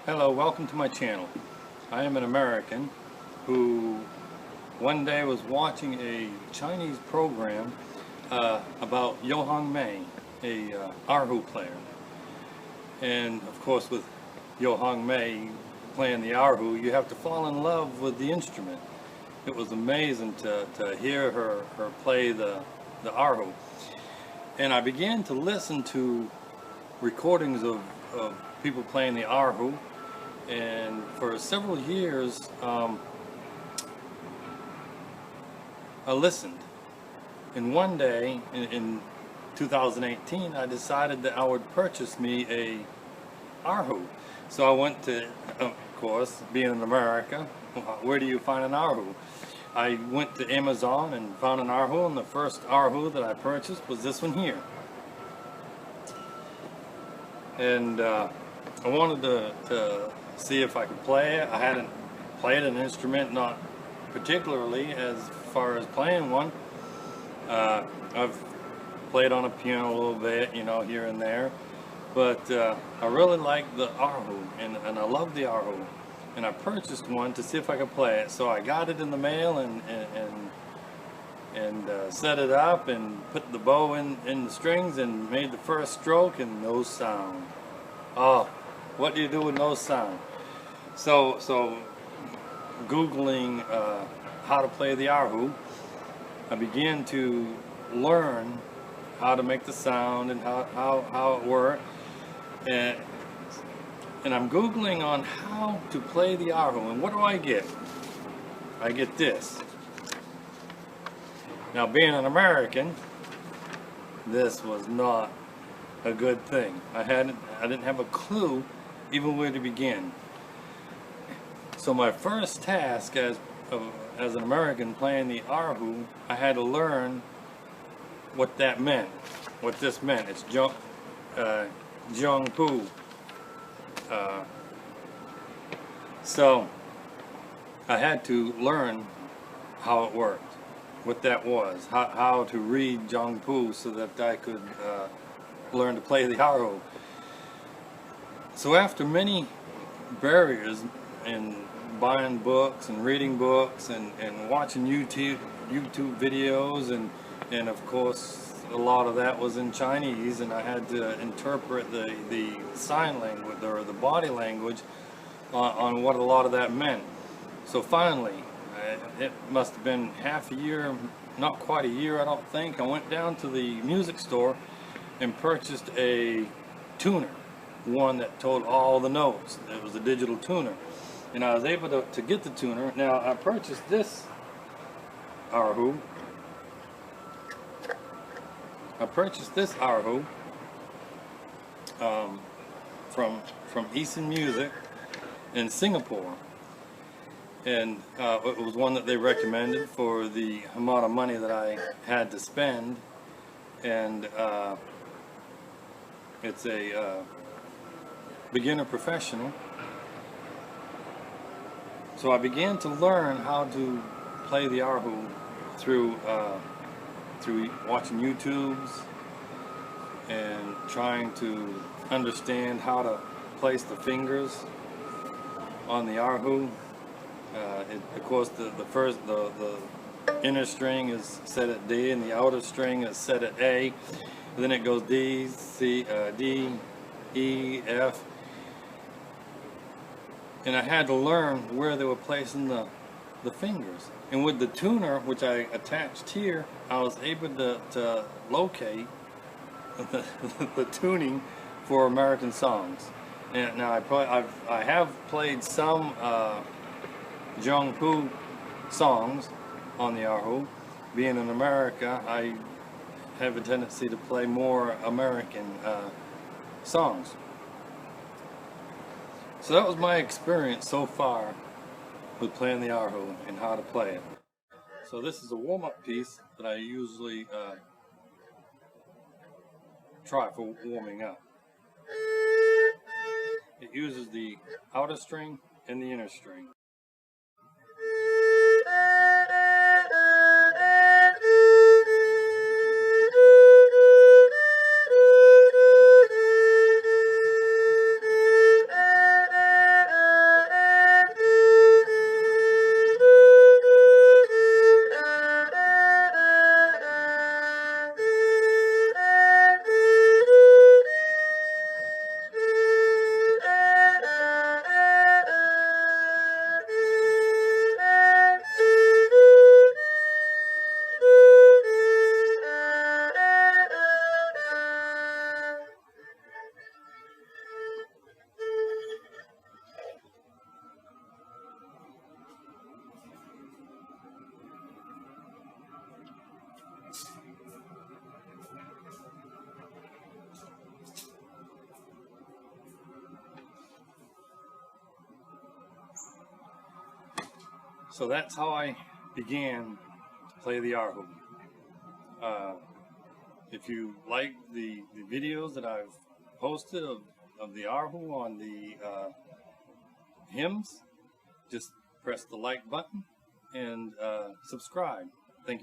Hello, welcome to my channel. I am an American who one day was watching a Chinese program about Yohang Mei, a Erhu player. And of course with Yohang Mei playing the Erhu, you have to fall in love with the instrument. It was amazing to hear her play the Erhu. And I began to listen to recordings of people playing the Erhu. And for several years, I listened. And one day in 2018, I decided that I would purchase me a Erhu. So I went to, of course, being in America, where do you find an Erhu? I went to Amazon and found an Erhu, and the first Erhu that I purchased was this one here. And I wanted to see if I could play it. I hadn't played an instrument, not particularly as far as playing one. I've played on a piano a little bit, you know, here and there, but I really like the Erhu, and I love the Erhu, and I purchased one to see if I could play it. So I got it in the mail and set it up and put the bow in the strings and made the first stroke, and no sound. Oh, what do you do with no sound? So Googling how to play the Erhu, I began to learn how to make the sound and how it worked. And I'm Googling on how to play the Erhu, and what do I get? I get this. Now, being an American, this was not a good thing. I didn't have a clue even where to begin. So my first task as an American playing the Erhu, I had to learn what that meant, what this meant. It's Jiangpu. So I had to learn how it worked, what that was, how to read Jiangpu so that I could learn to play the Erhu. So after many barriers in buying books and reading books and watching YouTube videos, and of course a lot of that was in Chinese, and I had to interpret the sign language or the body language on what a lot of that meant. So finally, it must have been half a year, not quite a year I don't think, I went down to the music store and purchased a tuner, one that told all the notes. It was a digital tuner, and I was able to get the tuner. Now I purchased this Erhu. From Eastern Music in Singapore, and it was one that they recommended for the amount of money that I had to spend, and it's a beginner professional. So I began to learn how to play the Erhu through watching YouTubes and trying to understand how to place the fingers on the Erhu. Of course, the inner string is set at D, and the outer string is set at A. And then it goes D, C, D, E, F. And I had to learn where they were placing the fingers. And with the tuner, which I attached here, I was able to locate the tuning for American songs. And now I have played some Jiangpu songs on the Erhu. Being in America, I have a tendency to play more American songs. So that was my experience so far with playing the Erhu and how to play it. So this is a warm-up piece that I usually try for warming up. It uses the outer string and the inner string. So that's how I began to play the Erhu. If you like the videos that I've posted of the Erhu on the hymns, just press the like button and subscribe.